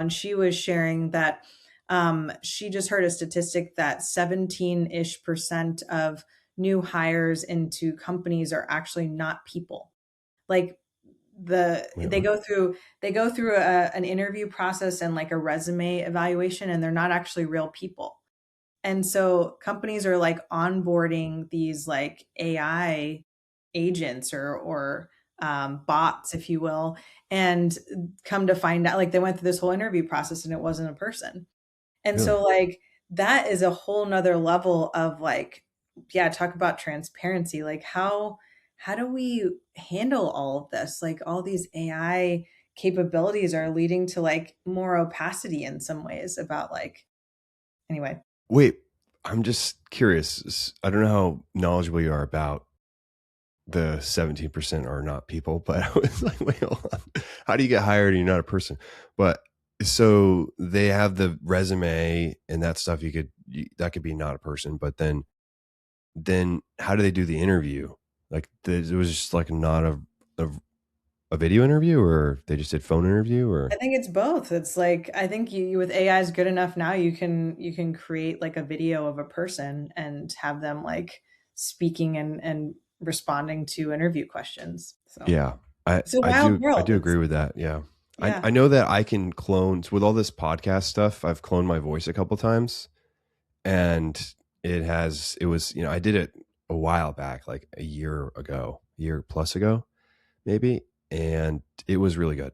and she was sharing that she just heard a statistic that 17-ish% of new hires into companies are actually not people. Like Wait, they what? go through an interview process and like a resume evaluation, and they're not actually real people. And so companies are like onboarding these like AI agents or bots, if you will, and come to find out, like they went through this whole interview process and it wasn't a person. And Really? so like that is a whole nother level of like, yeah, talk about transparency. Like how do we handle all of this? Like all these AI capabilities are leading to like more opacity in some ways about like, anyway. Wait, I'm just curious. I don't know how knowledgeable you are about the 17% are not people, but I was like, wait, hold on. How do you get hired and you're not a person? But so they have the resume and that stuff. That could be not a person, but then how do they do the interview? Like it was just like not a, a video interview, or they just did phone interview, I or think it's both. It's like I think you with AI is good enough now. You can create like a video of a person and have them like speaking and responding to interview questions. So yeah. I, it's a I wild do I world. do It's agree with that. Yeah. yeah. I know that I can clone with all this podcast stuff. I've cloned my voice a couple times, and it was, I did it a while back, like a year plus ago, maybe, and it was really good.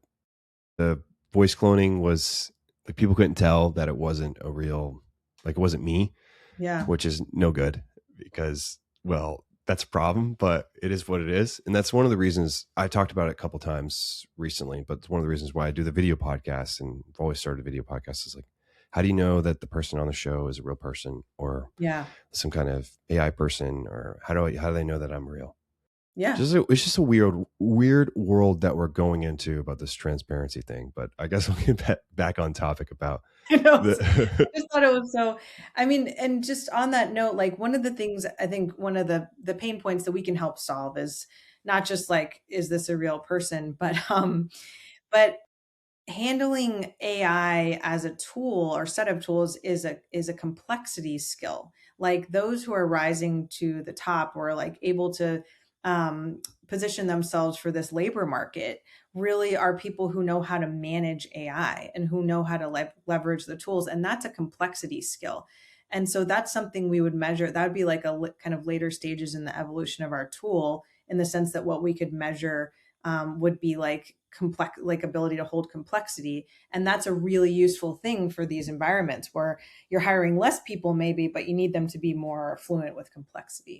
The voice cloning was like people couldn't tell that it wasn't a real, like it wasn't me, Yeah. which is no good because, well, that's a problem, but it is what it is. And that's one of the reasons I talked about it a couple times recently, but it's one of the reasons why I do the video podcast, and I've always started a video podcast, is like, how do you know that the person on the show is a real person or Yeah. some kind of AI person, or how do they know that I'm real? Yeah. It's just a weird world that we're going into about this transparency thing. But I guess we'll get back on topic about I know. the. I just thought it was so I mean, and just on that note, like one of the things I think one of the pain points that we can help solve is not just like, is this a real person, but handling AI as a tool or set of tools is a complexity skill. Like those who are rising to the top or like able to position themselves for this labor market really are people who know how to manage AI and who know how to leverage the tools, and that's a complexity skill. And so that's something we would measure. That would be like kind of later stages in the evolution of our tool, in the sense that what we could measure would be like complex, like ability to hold complexity. And that's a really useful thing for these environments where you're hiring less people maybe, but you need them to be more fluent with complexity.